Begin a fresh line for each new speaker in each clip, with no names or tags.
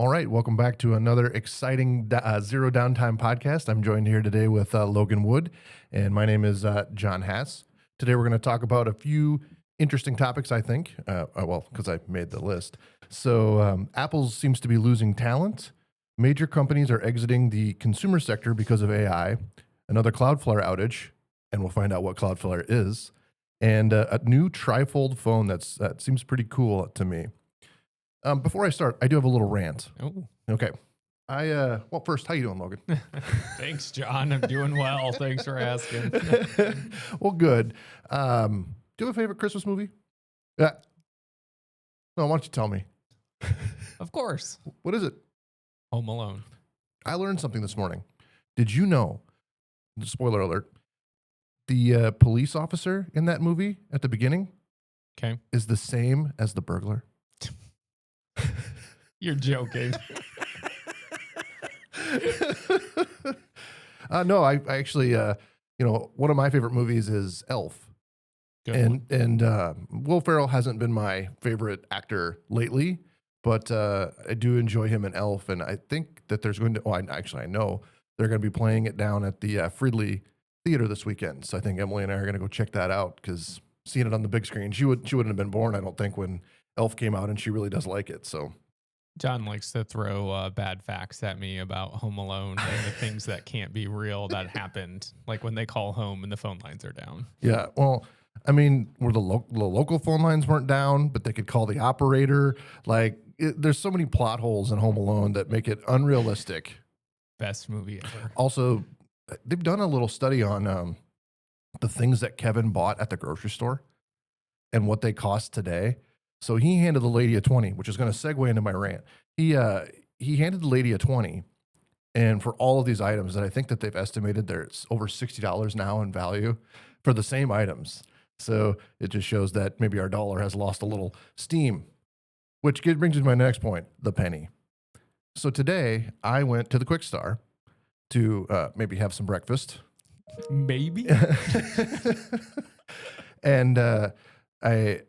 All right, welcome back to another exciting Zero Downtime podcast. I'm joined here today with Logan Wood, and my name is John Hass. Today we're going to talk about a few interesting topics, I think, because I made the list. So Apple seems to be losing talent. Major companies are exiting the consumer sector because of AI, another Cloudflare outage, and we'll find out what Cloudflare is, and a new trifold phone that seems pretty cool to me. Before I start, I do have a little rant.
Oh,
Okay. Well, first, how you doing, Logan?
thanks, John. I'm doing well. Thanks for asking.
Well, good. Do you have a favorite Christmas movie? Yeah. No, why don't you tell me?
Of course.
What is it?
Home Alone.
I learned something this morning. Did you know, spoiler alert, the police officer in that movie at the beginning
Okay.
is the same as the burglar?
You're joking.
No, I actually, one of my favorite movies is Elf.
Good one.
Will Ferrell hasn't been my favorite actor lately, but I do enjoy him in Elf, and I think that there's going to. Oh, I know they're going to be playing it down at the Fridley Theater this weekend. So I think Emily and I are going to go check that out because seeing it on the big screen, she wouldn't have been born, I don't think, when Elf came out, and she really does like it. So
John likes to throw bad facts at me about Home Alone and the things that can't be real that happened, like when they call home and the phone lines are down.
yeah, well. I mean, where the local phone lines weren't down, but they could call the operator. There's so many plot holes in Home Alone that make it unrealistic.
Best movie ever.
Also, they've done a little study on the things that Kevin bought at the grocery store and what they cost today. So he handed the lady a 20, which is going to segue into my rant. He handed the lady a 20, and for all of these items that I think that they've estimated there's over $60 now in value for the same items. So it just shows that maybe our dollar has lost a little steam, which brings me to my next point, the penny. So today I went to the Quick Star to maybe have some breakfast.
Maybe.
And I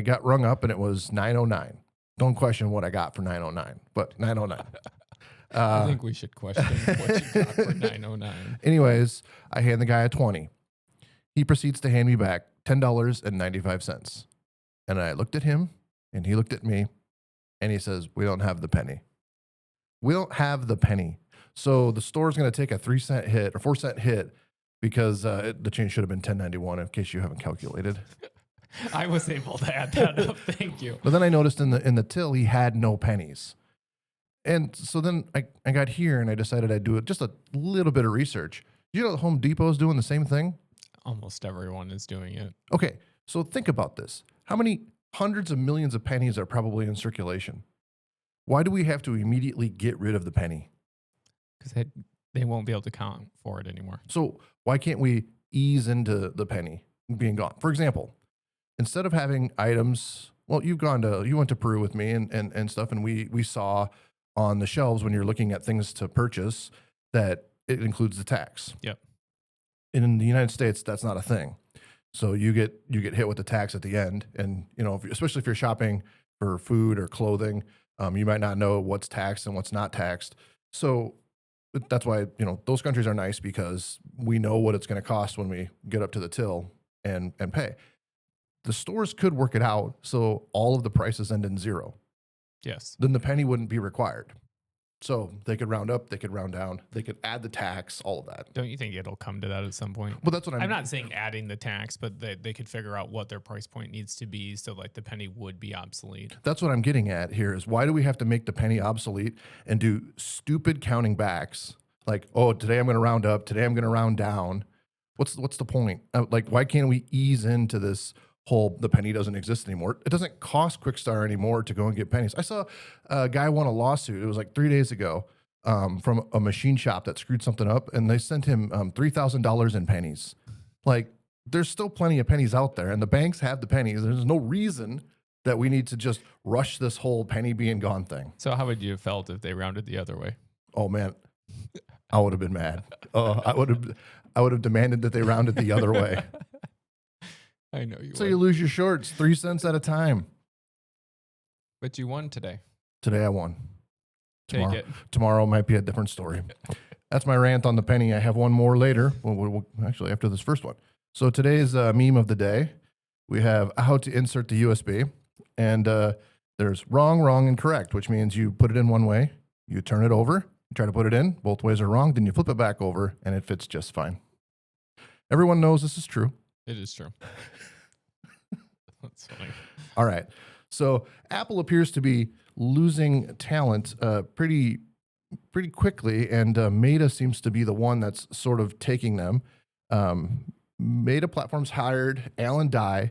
got rung up and it was $9.09. Don't question what I got for $9.09, but $9.09.
I think we should question what you got for $9.09.
Anyways, I hand the guy a 20. He proceeds to hand me back $10.95. And I looked at him and he looked at me and he says, "We don't have the penny. We don't have the penny." So the store's going to take a 3-cent hit or 4-cent hit because the change should have been $10.91 in case you haven't calculated.
I was able to add that up. Thank you.
But then I noticed in the till he had no pennies. And so then I got here and I decided I'd do just a little bit of research. You know, Home Depot is doing the same thing.
Almost everyone is doing it.
Okay, so think about this. How many hundreds of millions of pennies are probably in circulation? Why do we have to immediately get rid of the penny?
Because they won't be able to count for it anymore.
So why can't we ease into the penny being gone? For example, instead of having items, well, you went to Peru with me and stuff, and we saw on the shelves when you're looking at things to purchase that it includes the tax.
Yep.
And in the United States, that's not a thing. So you get hit with the tax at the end, and especially if you're shopping for food or clothing, you might not know what's taxed and what's not taxed. So that's why those countries are nice because we know what it's going to cost when we get up to the till and pay. The stores could work it out so all of the prices end in zero.
Yes.
Then the penny wouldn't be required. So they could round up, they could round down, they could add the tax, all of that.
Don't you think it'll come to that at some point?
Well, that's what
I'm not saying adding the tax, but they could figure out what their price point needs to be so like the penny would be obsolete.
That's what I'm getting at here is why do we have to make the penny obsolete and do stupid counting backs? Like, oh, today I'm going to round up, today I'm going to round down. What's the point? Why can't we ease into this whole the penny doesn't exist anymore? It doesn't cost Quickstar anymore to go and get pennies. I saw a guy won a lawsuit. It was like 3 days ago from a machine shop that screwed something up, and they sent him $3,000 in pennies. Like, there's still plenty of pennies out there, and the banks have the pennies. There's no reason that we need to just rush this whole penny being gone thing.
So how would you have felt if they rounded the other way?
Oh man, I would have been mad. I would have demanded that they rounded the other way.
I know you
So
would.
you lose your shorts 3 cents at a time.
But you won today.
Today I won.
Take it.
Tomorrow might be a different story. That's my rant on the penny. I have one more later. Well, actually, after this first one. So today's meme of the day, we have how to insert the USB. And there's wrong, wrong, and correct, which means you put it in one way, you turn it over, you try to put it in, both ways are wrong, then you flip it back over, and it fits just fine. Everyone knows this is true.
It is true. That's funny.
All right. So Apple appears to be losing talent pretty quickly, and Meta seems to be the one that's sort of taking them. Meta Platforms hired Alan Dye,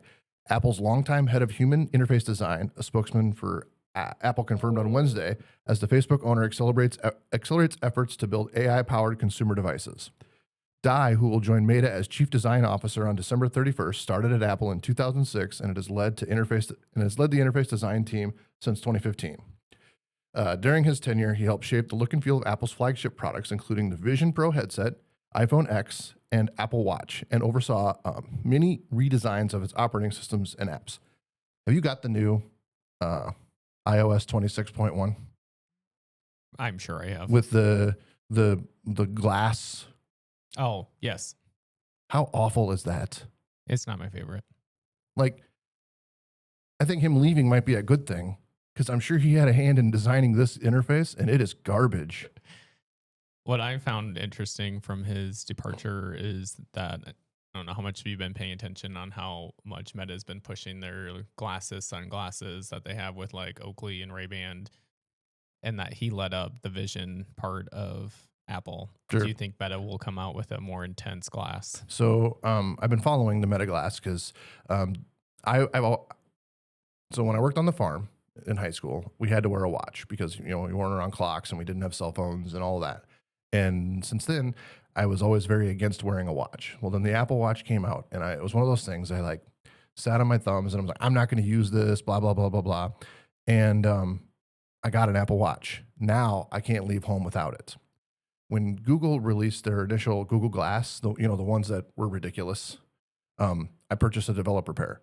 Apple's longtime head of human interface design, a spokesman for Apple confirmed on Wednesday, as the Facebook owner accelerates efforts to build AI-powered consumer devices. Dye, who will join Meta as chief design officer on December 31st, started at Apple in 2006, and it has led the interface design team since 2015. During his tenure, he helped shape the look and feel of Apple's flagship products, including the Vision Pro headset, iPhone X, and Apple Watch, and oversaw many redesigns of its operating systems and apps. Have you got the new iOS 26.1?
I'm sure I have.
With the glass.
Oh, yes.
How awful is that?
It's not my favorite.
Like, I think him leaving might be a good thing, because I'm sure he had a hand in designing this interface, and it is garbage.
What I found interesting from his departure is that I don't know how much have you been paying attention on how much Meta has been pushing their sunglasses that they have with like Oakley and Ray-Ban, and that he led up the vision part of Apple.
Sure.
Do you think Meta will come out with a more intense glass?
So I've been following the Meta glass because so when I worked on the farm in high school, we had to wear a watch because we weren't around clocks and we didn't have cell phones and all of that. And since then, I was always very against wearing a watch. Well, then the Apple Watch came out, and it was one of those things I like sat on my thumbs and I was like, I'm not going to use this, blah blah blah blah blah. And I got an Apple Watch. Now I can't leave home without it. When Google released their initial Google Glass, the ones that were ridiculous, I purchased a developer pair,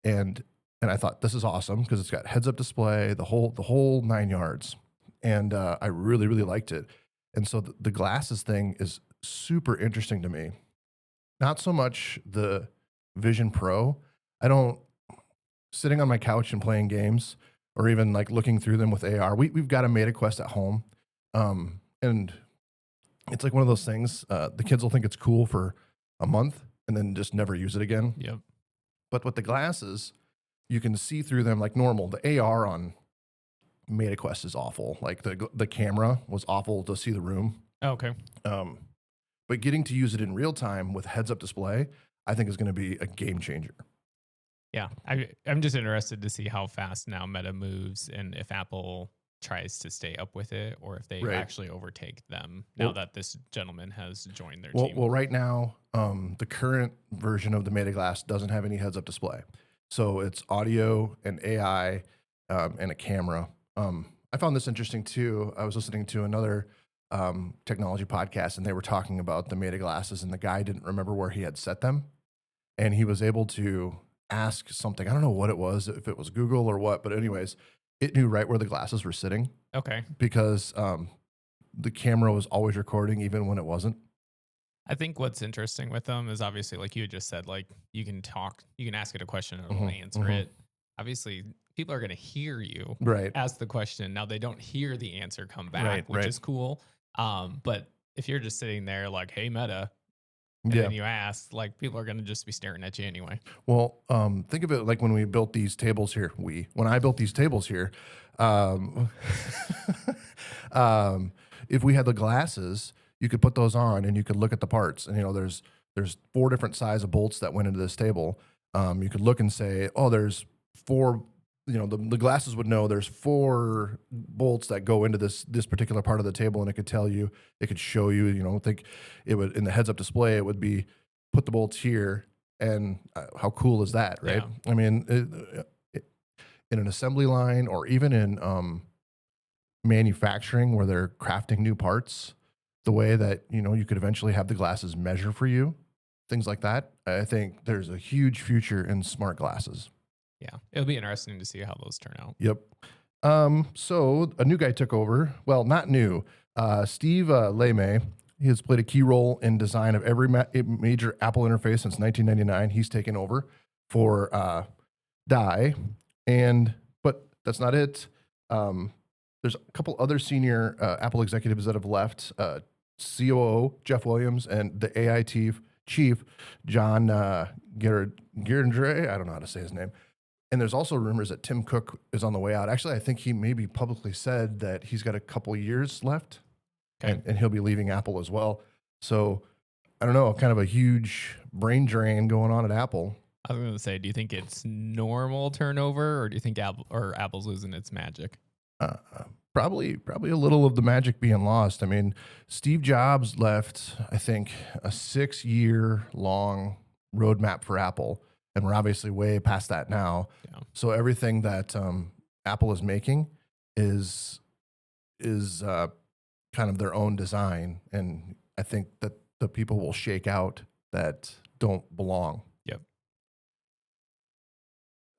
and I thought this is awesome because it's got heads-up display, the whole 9 yards, and I really liked it. And so the glasses thing is super interesting to me. Not so much the Vision Pro. I don't sitting on my couch and playing games, or even like looking through them with AR. We've got a Meta Quest at home, and it's like one of those things, the kids will think it's cool for a month and then just never use it again.
Yep.
But with the glasses, you can see through them like normal. The AR on Meta Quest is awful. Like the camera was awful to see the room.
Oh, okay.
But getting to use it in real time with heads-up display, I think is going to be a game changer.
Yeah. I'm just interested to see how fast now Meta moves and if Apple tries to stay up with it or if they actually overtake them now that this gentleman has joined their team.
Well, right now, the current version of the Meta Glass doesn't have any heads-up display. So it's audio and AI and a camera. I found this interesting too. I was listening to another technology podcast, and they were talking about the Meta glasses, and the guy didn't remember where he had set them, and he was able to ask something. I don't know what it was, if it was Google or what, but anyways, it knew right where the glasses were sitting.
Okay.
Because the camera was always recording even when it wasn't.
I think what's interesting with them is obviously, like you had just said, like you can ask it a question and it'll answer it. Obviously, people are going to hear you ask the question. Now they don't hear the answer come back, which is cool. But if you're just sitting there like, hey, Meta, and then you ask, like people are going to just be staring at you anyway.
Well, think of it like when we built these tables here. When I built these tables here, if we had the glasses, you could put those on and you could look at the parts. And there's 4 different size of bolts that went into this table. You could look and say, oh, there's 4. The glasses would know there's 4 bolts that go into this particular part of the table, and it could tell you, it could show you, think it would, in the heads up display, it would be put the bolts here. And how cool is that, right? Yeah. I mean, in an assembly line or even in manufacturing where they're crafting new parts, the way that, you could eventually have the glasses measure for you, things like that. I think there's a huge future in smart glasses.
Yeah, it'll be interesting to see how those turn out.
Yep. So a new guy took over. Well, not new. Steve Lemay. He has played a key role in design of every major Apple interface since 1999. He's taken over for Die, but that's not it. There's a couple other senior Apple executives that have left. COO Jeff Williams and the AI chief John Girandre. I don't know how to say his name. And there's also rumors that Tim Cook is on the way out. Actually, I think he maybe publicly said that he's got a couple years left, and he'll be leaving Apple as well. So I don't know, kind of a huge brain drain going on at Apple.
I was going to say, do you think it's normal turnover, or do you think Apple's losing its magic?
Probably a little of the magic being lost. I mean, Steve Jobs left, I think, a 6-year long roadmap for Apple, and we're obviously way past that now. Yeah. So everything that Apple is making is kind of their own design, and I think that the people will shake out that don't belong.
Yep.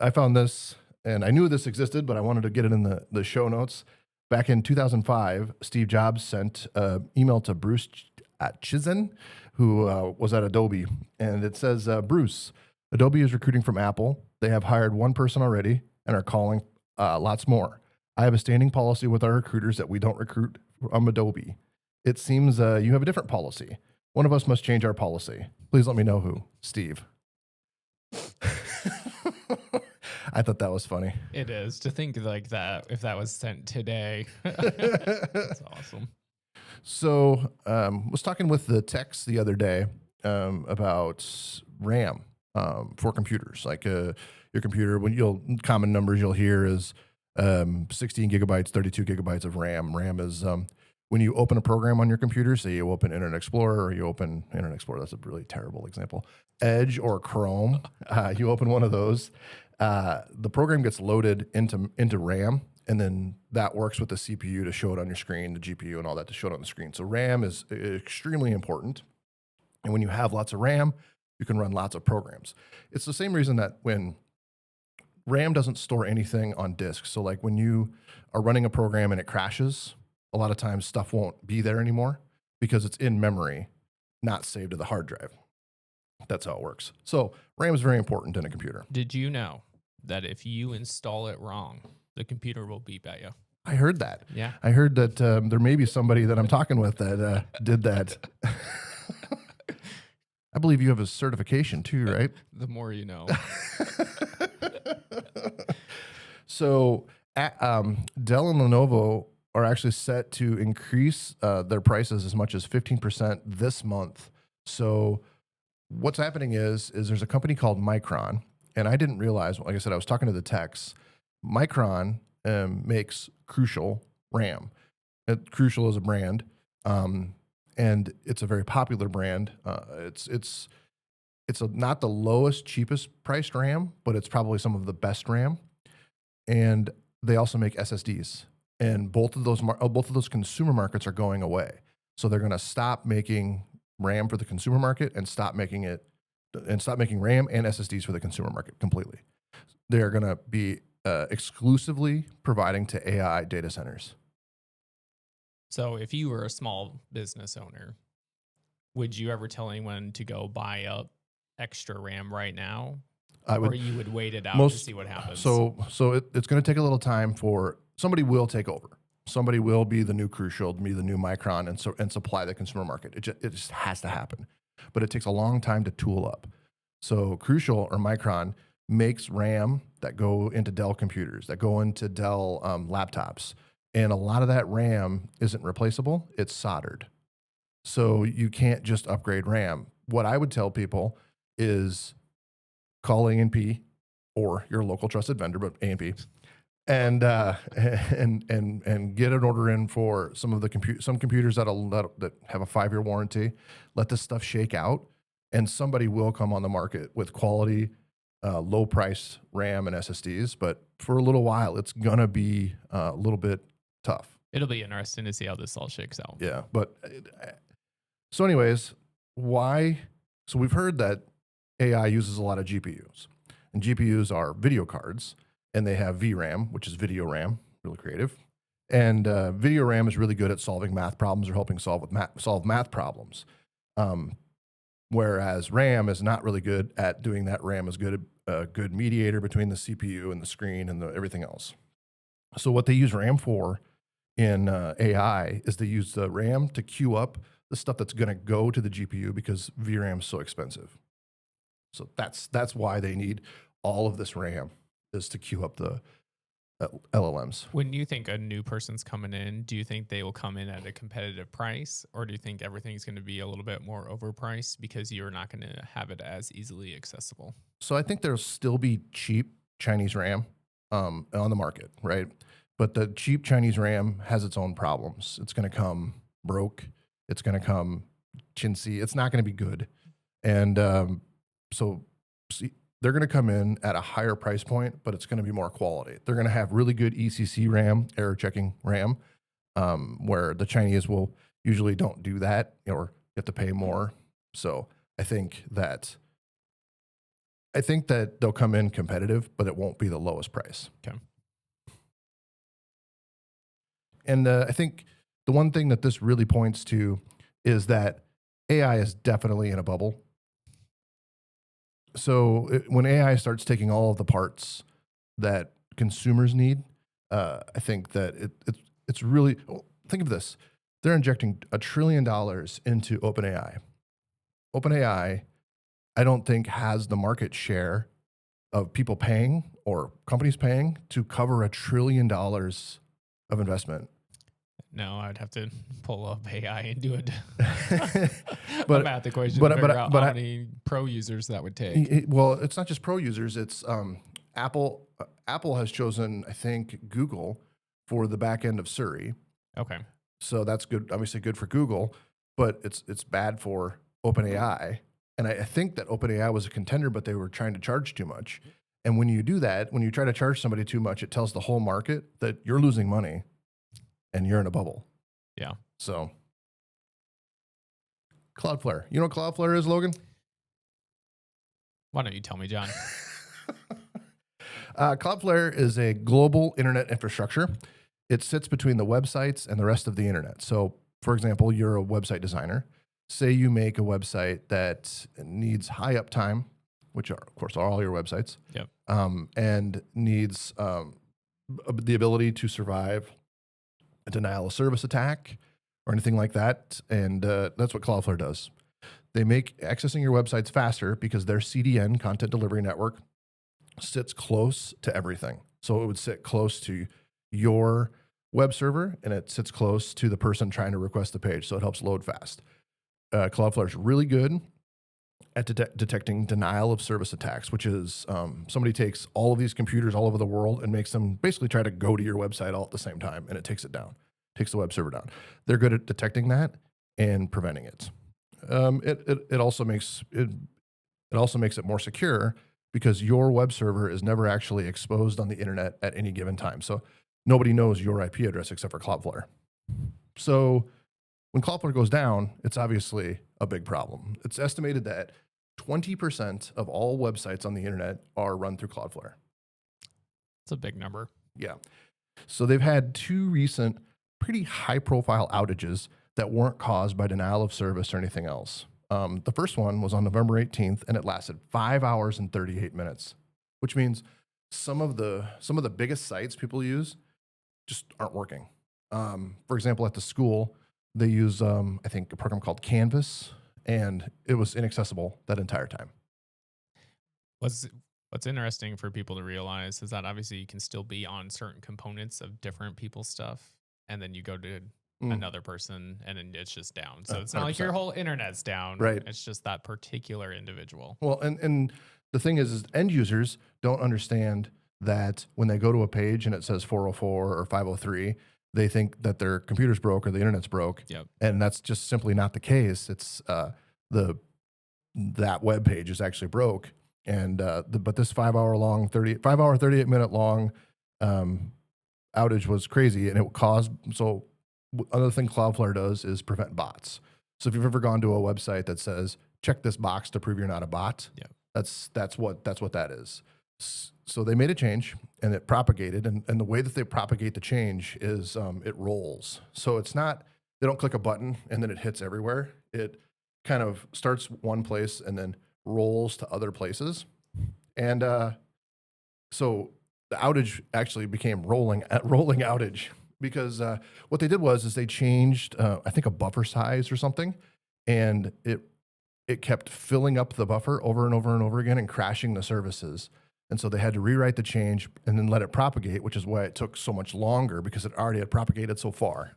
I found this, and I knew this existed, but I wanted to get it in the show notes. Back in 2005, Steve Jobs sent an email to Bruce Chizen, who was at Adobe, and it says, Bruce, Adobe is recruiting from Apple. They have hired one person already and are calling lots more. I have a standing policy with our recruiters that we don't recruit from Adobe. It seems you have a different policy. One of us must change our policy. Please let me know who. Steve. I thought that was funny.
It is. To think like that, if that was sent today. That's awesome.
So was talking with the techs the other day about RAM for computers. Like your computer, common numbers you'll hear is 16 gigabytes, 32 gigabytes of RAM. RAM is when you open a program on your computer, say you open Internet Explorer, or you open Internet Explorer, that's a really terrible example, Edge or Chrome, you open one of those, the program gets loaded into RAM, and then that works with the CPU to show it on your screen, the GPU and all that to show it on the screen. So RAM is extremely important. And when you have lots of RAM, you can run lots of programs. It's the same reason that when RAM doesn't store anything on disk. So like when you are running a program and it crashes, a lot of times stuff won't be there anymore because it's in memory, not saved to the hard drive. That's how it works. So RAM is very important in a computer.
Did you know that if you install it wrong, the computer will beep at you?
I heard that.
Yeah.
I heard that there may be somebody that I'm talking with that did that. I believe you have a certification too, right?
The more you know.
So Dell and Lenovo are actually set to increase their prices as much as 15% this month. So what's happening is there's a company called Micron, and I didn't realize, like I said, I was talking to the techs. Micron makes Crucial RAM. Crucial is a brand, and it's a very popular brand. It's not the lowest, cheapest priced RAM, but it's probably some of the best RAM. And they also make SSDs, and both of those consumer markets are going away. So they're going to stop making RAM for the consumer market and stop making RAM and SSDs for the consumer market completely. They're going to be exclusively providing to AI data centers.
So if you were a small business owner, would you ever tell anyone to go buy up extra RAM right now? Or you would wait it out to see what happens?
So it's going to take a little time for somebody will take over. Somebody will be the new Crucial, be the new Micron, and supply the consumer market. It just has to happen. But it takes a long time to tool up. So Crucial or Micron makes RAM that go into Dell computers, that go into Dell laptops. And a lot of that RAM isn't replaceable. It's soldered. So you can't just upgrade RAM. What I would tell people is call A&P or your local trusted vendor, but A&P, and get an order in for some of the some computers that have a 5-year warranty. Let this stuff shake out, and somebody will come on the market with quality, low price RAM and SSDs. But for a little while, it's gonna be a little bit tough.
It'll be interesting to see how this all shakes out.
Yeah, but so anyways, why? So we've heard that AI uses a lot of GPUs, and GPUs are video cards, and they have VRAM, which is video RAM, really creative. And video RAM is really good at solving math problems or helping solve math problems. Whereas RAM is not really good at doing that. RAM is a good mediator between the CPU and the screen and everything else. So what they use RAM for in AI is they use the RAM to queue up the stuff that's going to go to the GPU because VRAM is so expensive. So that's why they need all of this RAM, is to queue up the LLMs.
When you think a new person's coming in, do you think they will come in at a competitive price, or do you think everything's going to be a little bit more overpriced because you're not going to have it as easily accessible?
So I think there'll still be cheap Chinese RAM on the market, right? But the cheap Chinese RAM has its own problems. It's going to come broke. It's going to come chintzy. It's not going to be good. And they're going to come in at a higher price point, but it's going to be more quality. They're going to have really good ECC RAM, error checking RAM, where the Chinese will usually don't do that, or you have to pay more. So I think that they'll come in competitive, but it won't be the lowest price.
Okay.
And I think the one thing that this really points to is that AI is definitely in a bubble. So when AI starts taking all of the parts that consumers need, I think that it's really, think of this. They're injecting $1 trillion into OpenAI. OpenAI, I don't think, has the market share of people paying or companies paying to cover $1 trillion of investment.
No, I'd have to pull up AI and do it.
But
a math equation to figure out how many pro users that would take.
Well, it's not just pro users. It's Apple. Apple has chosen, I think, Google for the back end of Siri.
Okay.
So that's good. Obviously, good for Google, but it's bad for OpenAI. And I think that OpenAI was a contender, but they were trying to charge too much. And when you do that, when you try to charge somebody too much, it tells the whole market that you're losing money and you're in a bubble.
Yeah.
So Cloudflare. You know what Cloudflare is, Logan?
Why don't you tell me, John?
Cloudflare is a global internet infrastructure. It sits between the websites and the rest of the internet. So, for example, you're a website designer. Say you make a website that needs high uptime, which are, of course, are all your websites.
Yep.
And needs the ability to survive a denial of service attack or anything like that. And that's what Cloudflare does. They make accessing your websites faster because their CDN, content delivery network, sits close to everything. So it would sit close to your web server, and it sits close to the person trying to request the page. So it helps load fast. Cloudflare is really good at detecting denial of service attacks, which is somebody takes all of these computers all over the world and makes them basically try to go to your website all at the same time, and it takes it down, takes the web server down. They're good at detecting that and preventing it. It also makes it more secure because your web server is never actually exposed on the internet at any given time. So nobody knows your IP address except for Cloudflare. So when Cloudflare goes down, it's obviously a big problem. It's estimated that 20% of all websites on the internet are run through Cloudflare.
It's a big number.
Yeah. So they've had two recent pretty high-profile outages that weren't caused by denial of service or anything else. The first one was on November 18th, and it lasted 5 hours and 38 minutes, which means some of the biggest sites people use just aren't working. For example, at the school, they use, I think, a program called Canvas, and it was inaccessible that entire time.
What's interesting for people to realize is that obviously you can still be on certain components of different people's stuff, and then you go to another person and then it's just down. So it's not 100%. Like your whole internet's down.
Right.
It's just that particular individual.
Well, and the thing is end users don't understand that when they go to a page and it says 404 or 503, they think that their computer's broke or the internet's broke.
Yep.
And that's just simply not the case. It's that web page is actually broke. And but this 5 hour 38 minute long outage was crazy, and it caused another thing Cloudflare does is prevent bots. So if you've ever gone to a website that says check this box to prove you're not a bot,
yeah,
that's what that is. So they made a change and it propagated. And the way that they propagate the change is it rolls. So it's not, they don't click a button and then it hits everywhere. It kind of starts one place and then rolls to other places. And so the outage actually became rolling outage because what they did is they changed, I think, a buffer size or something, and it kept filling up the buffer over and over and over again and crashing the services. And so they had to rewrite the change and then let it propagate, which is why it took so much longer because it already had propagated so far.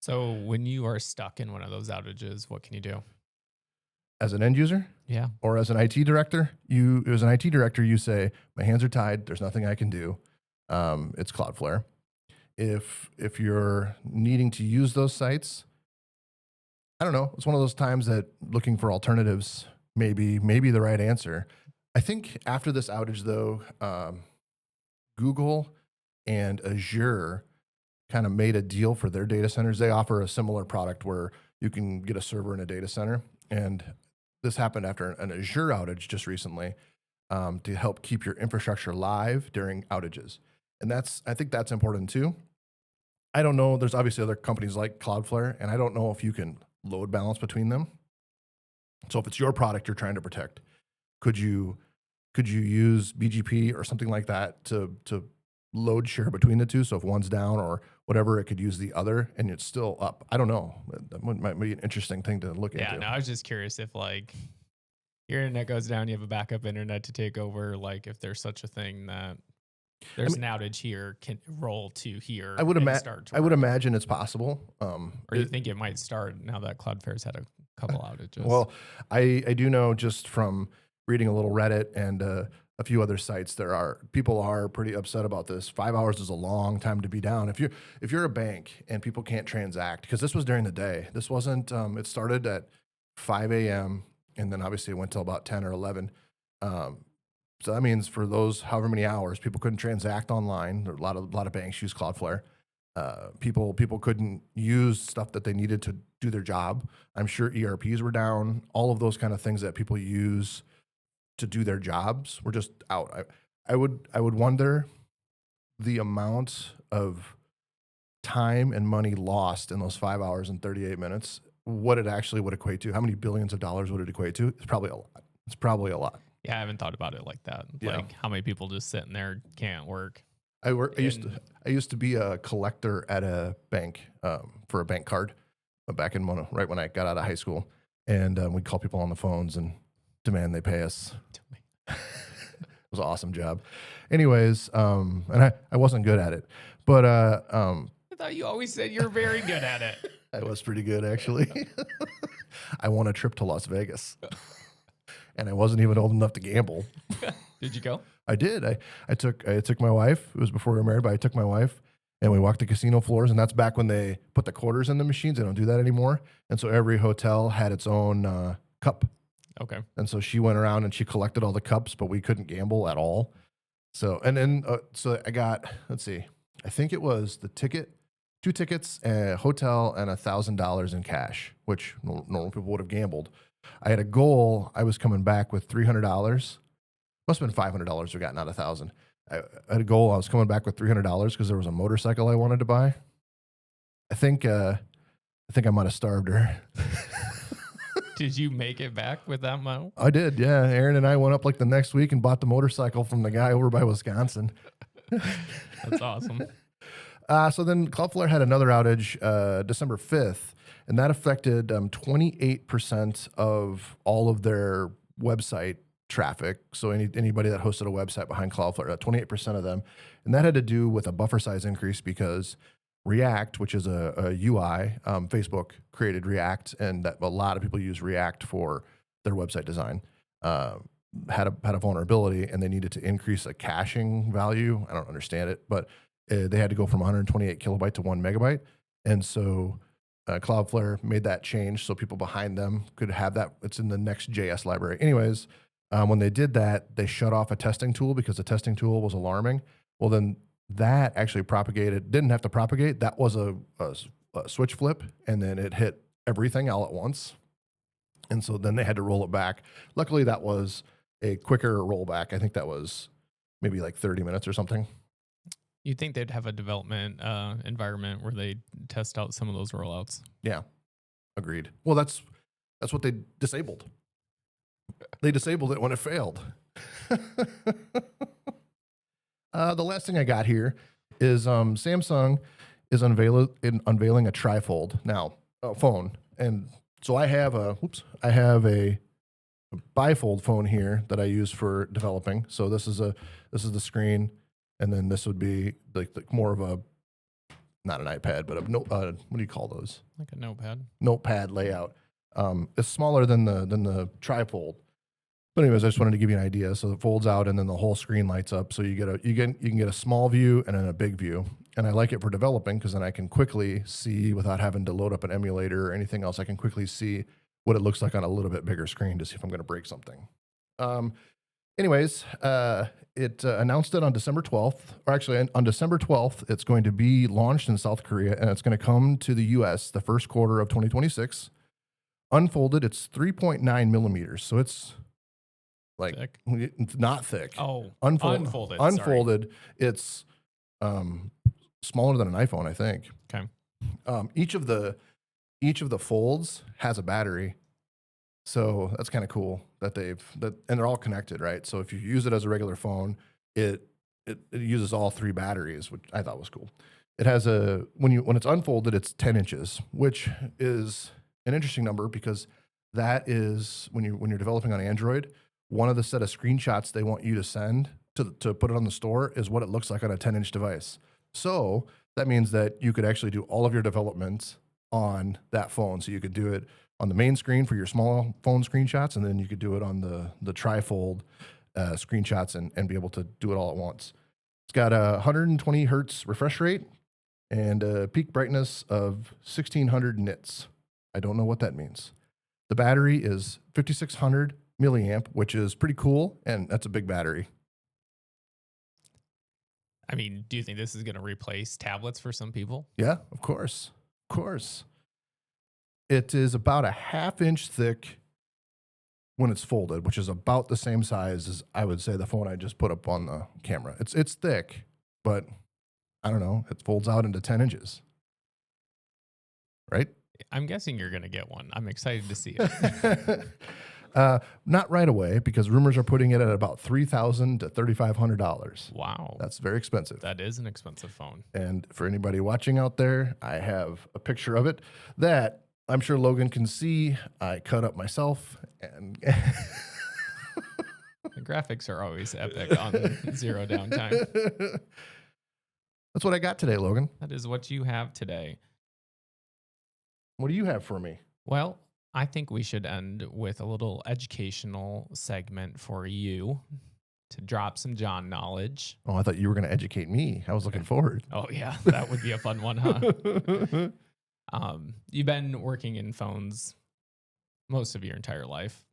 So when you are stuck in one of those outages, what can you do?
As an end user?
Yeah.
Or as an IT director? As an IT director, you say, my hands are tied. There's nothing I can do. It's Cloudflare. If you're needing to use those sites, I don't know. It's one of those times that looking for alternatives may be the right answer. I think after this outage, though, Google and Azure kind of made a deal for their data centers. They offer a similar product where you can get a server in a data center. And this happened after an Azure outage just recently to help keep your infrastructure live during outages. And I think that's important too. I don't know. There's obviously other companies like Cloudflare, and I don't know if you can load balance between them. So if it's your product you're trying to protect, could you use BGP or something like that to load share between the two? So if one's down or whatever, it could use the other and it's still up. I don't know. That might be an interesting thing to look into.
Yeah, no, I was just curious if like your internet goes down, you have a backup internet to take over. Like if there's such a thing that there's an outage here, can roll to here.
I would imagine it's possible.
Or you think it might start now that Cloudflare's had a couple outages?
Well, I do know just from reading a little Reddit and a few other sites, people are pretty upset about this. 5 hours is a long time to be down. If you're a bank and people can't transact, because this was during the day. This wasn't. It started at 5 a.m. and then obviously it went till about 10 or 11. So that means for those however many hours, people couldn't transact online. A lot of banks use Cloudflare. People couldn't use stuff that they needed to do their job. I'm sure ERPs were down. All of those kind of things that people use to do their jobs were just out. I would wonder the amount of time and money lost in those 5 hours and 38 minutes, what it actually would equate to. How many billions of dollars would it equate to? It's probably a lot.
Yeah, I haven't thought about it like that.
Yeah.
Like how many people just sitting there can't work.
I used to be a collector at a bank for a bank card back in right when I got out of high school, and we'd call people on the phones and demand they pay us. It was an awesome job. Anyways, and I wasn't good at it, but
I thought you always said you're very good at it.
I was pretty good actually. I won a trip to Las Vegas. And I wasn't even old enough to gamble.
Did you go?
I did. I took my wife. It was before we were married, but I took my wife and we walked the casino floors. And that's back when they put the quarters in the machines. They don't do that anymore. And so every hotel had its own cup.
Okay.
And so she went around and she collected all the cups, but we couldn't gamble at all. So, and then, so I got, let's see, I think it was the ticket, 2 tickets, a hotel, and $1,000 in cash, which normal people would have gambled. I had a goal. I was coming back with $300. Must have been $500 we got, not $1,000. I had a goal. I was coming back with $300 because there was a motorcycle I wanted to buy. I think I might have starved her.
Did you make it back with that amount?
I did, yeah. Aaron and I went up like the next week and bought the motorcycle from the guy over by Wisconsin.
That's awesome.
So then Cloudflare had another outage December 5th, and that affected 28% of all of their website traffic. So anybody that hosted a website behind Cloudflare, 28% of them. And that had to do with a buffer size increase because React, which is a UI, Facebook created React, and that a lot of people use React for their website design. Had a vulnerability, and they needed to increase a caching value. I don't understand it, but they had to go from 128 kilobyte to 1 megabyte. And so Cloudflare made that change so people behind them could have that. It's in the Next.js library. Anyways, when they did that, they shut off a testing tool because the testing tool was alarming. Well, then that actually propagated, didn't have to propagate. That was a switch flip, and then it hit everything all at once. And so then they had to roll it back. Luckily, that was a quicker rollback. I think that was maybe like 30 minutes or something.
You'd think they'd have a development environment where they test out some of those rollouts.
Yeah, agreed. Well, that's what they disabled. They disabled it when it failed. The last thing I got here is Samsung is unveiling a trifold now, phone. And so I have a bifold phone here that I use for developing. So this is the screen, and then this would be like more of a, not an iPad, but what do you call those?
Like a notepad.
Notepad layout. It's smaller than the trifold. But anyways, I just wanted to give you an idea. So it folds out, and then the whole screen lights up. So you can get a small view and then a big view. And I like it for developing because then I can quickly see, without having to load up an emulator or anything else, I can quickly see what it looks like on a little bit bigger screen to see if I'm going to break something. Anyways, it announced it on December 12th, or actually on December 12th, it's going to be launched in South Korea, and it's going to come to the US the first quarter of 2026. Unfolded, it's 3.9 millimeters. So it's like
thick.
It's not thick.
Oh,
unfolded.
Sorry.
It's smaller than an iPhone, I think.
Okay.
Each of the folds has a battery, so that's kind of cool that and they're all connected, right? So if you use it as a regular phone, it uses all 3 batteries, which I thought was cool. It has when it's unfolded, it's 10 inches, which is an interesting number because that is when you're developing on Android. One of the set of screenshots they want you to send to put it on the store is what it looks like on a 10-inch device. So that means that you could actually do all of your development on that phone. So you could do it on the main screen for your small phone screenshots, and then you could do it on the trifold screenshots and be able to do it all at once. It's got a 120 hertz refresh rate and a peak brightness of 1600 nits. I don't know what that means. The battery is 5600 milliamp, which is pretty cool, and that's a big battery.
I mean, do you think this is going to replace tablets for some people?
Yeah, of course. Of course. It is about a 1/2 inch thick when it's folded, which is about the same size as I would say the phone I just put up on the camera. It's thick, but I don't know. It folds out into 10 inches. Right?
I'm guessing you're going to get one. I'm excited to see it.
Not right away, because rumors are putting it at about $3,000 to $3,500.
Wow.
That's very expensive.
That is an expensive phone.
And for anybody watching out there, I have a picture of it that I'm sure Logan can see. I cut up myself, and
the graphics are always epic on Zero Downtime.
That's what I got today, Logan.
That is what you have today.
What do you have for me?
Well, I think we should end with a little educational segment for you to drop some John knowledge.
Oh, I thought you were going to educate me. I was looking forward.
Oh, yeah. That would be a fun one, huh? You've been working in phones most of your entire life.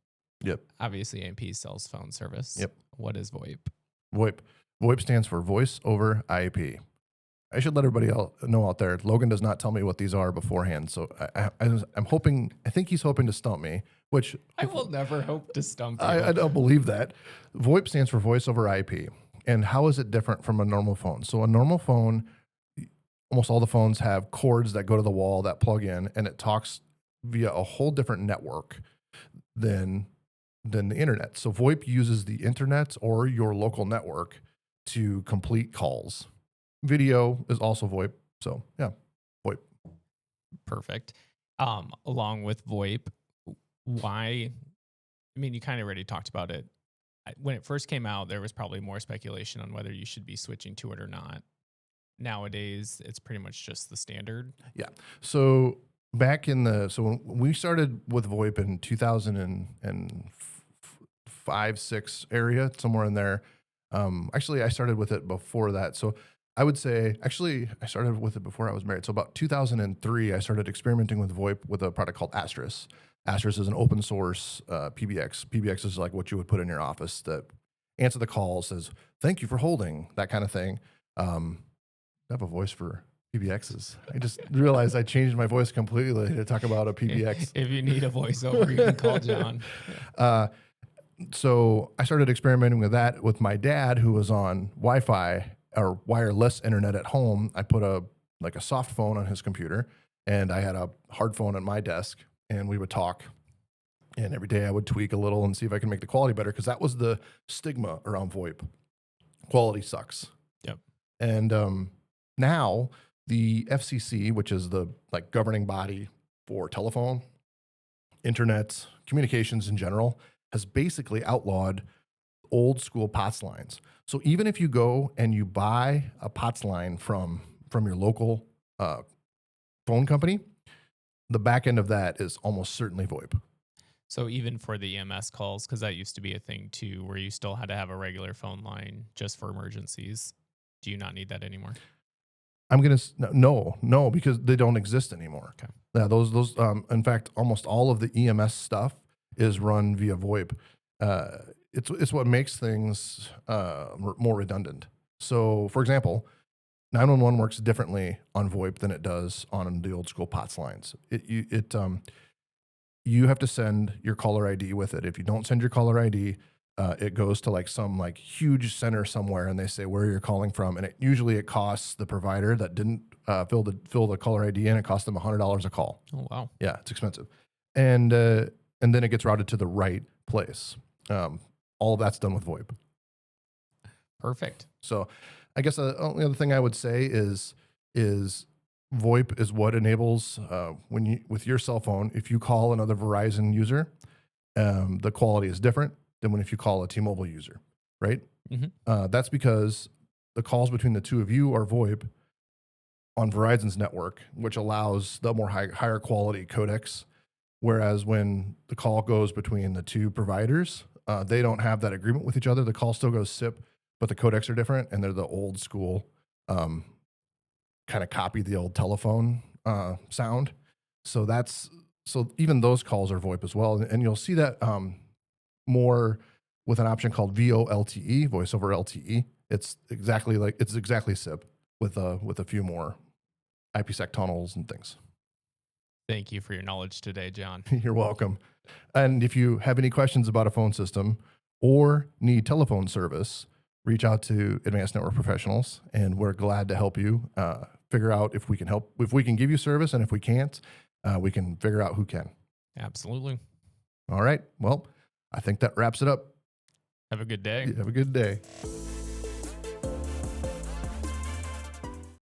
Yep.
Obviously, AMP sells phone service.
Yep.
What is VoIP?
VoIP stands for Voice over IP. I should let everybody else know out there. Logan does not tell me what these are beforehand, so I'm hoping. I think he's hoping to stump me, which
I will never hope to stump you.
I don't believe that. VoIP stands for Voice over IP, and how is it different from a normal phone? So a normal phone, almost all the phones have cords that go to the wall that plug in, and it talks via a whole different network than the internet. So VoIP uses the internet or your local network to complete calls. Video is also VoIP. So yeah, VoIP.
Perfect. Along with VoIP, why? I mean, you kind of already talked about it. When it first came out, there was probably more speculation on whether you should be switching to it or not. Nowadays, it's pretty much just the standard.
Yeah. So back when we started with VoIP in 2005, 6 area, somewhere in there. Actually, I started with it before that. So I would say, actually, I started with it before I was married. So about 2003, I started experimenting with VoIP with a product called Asterisk. Asterisk is an open source PBX. PBX is like what you would put in your office that answer the call, says, thank you for holding, that kind of thing. I have a voice for PBXs. I just realized I changed my voice completely to talk about a PBX.
If you need a voiceover, you can call John.
So I started experimenting with that with my dad, who was on Wi-Fi or wireless internet at home. I put a soft phone on his computer, and I had a hard phone at my desk, and we would talk. And every day I would tweak a little and see if I can make the quality better, because that was the stigma around VoIP. Quality sucks.
Yep.
And now the FCC, which is the governing body for telephone, internet, communications in general, has basically outlawed old school POTS lines. So even if you go and you buy a POTS line from your local phone company, the back end of that is almost certainly VoIP.
So even for the EMS calls, because that used to be a thing too, where you still had to have a regular phone line just for emergencies. Do you not need that anymore?
I'm gonna no, because they don't exist anymore.
Okay.
Yeah, those. In fact, almost all of the EMS stuff is run via VoIP. It's what makes things more redundant. So, for example, 911 works differently on VoIP than it does on the old school POTS lines. You have to send your caller ID with it. If you don't send your caller ID, it goes to some huge center somewhere, and they say where you're calling from, and usually it costs the provider that didn't fill the caller ID in. It costs them $100 a call.
Oh wow!
Yeah, it's expensive, and then it gets routed to the right place. All of that's done with VoIP.
Perfect.
So, I guess the only other thing I would say is VoIP is what enables when you with your cell phone. If you call another Verizon user, the quality is different than if you call a T-Mobile user, right?
Mm-hmm.
That's because the calls between the two of you are VoIP on Verizon's network, which allows the more higher quality codecs. Whereas when the call goes between the two providers, they don't have that agreement with each other. The call still goes SIP, but the codecs are different, and they're the old school, kind of copy the old telephone sound. So even those calls are VoIP as well, and you'll see that more with an option called VoLTE, voice over LTE. It's exactly SIP with a few more IPsec tunnels and things.
Thank you for your knowledge today, John.
You're welcome. And if you have any questions about a phone system or need telephone service, reach out to Advanced Network Professionals, and we're glad to help you figure out if we can help, if we can give you service, and if we can't, we can figure out who can.
Absolutely.
All right. Well, I think that wraps it up.
Have a good day.
Have a good day.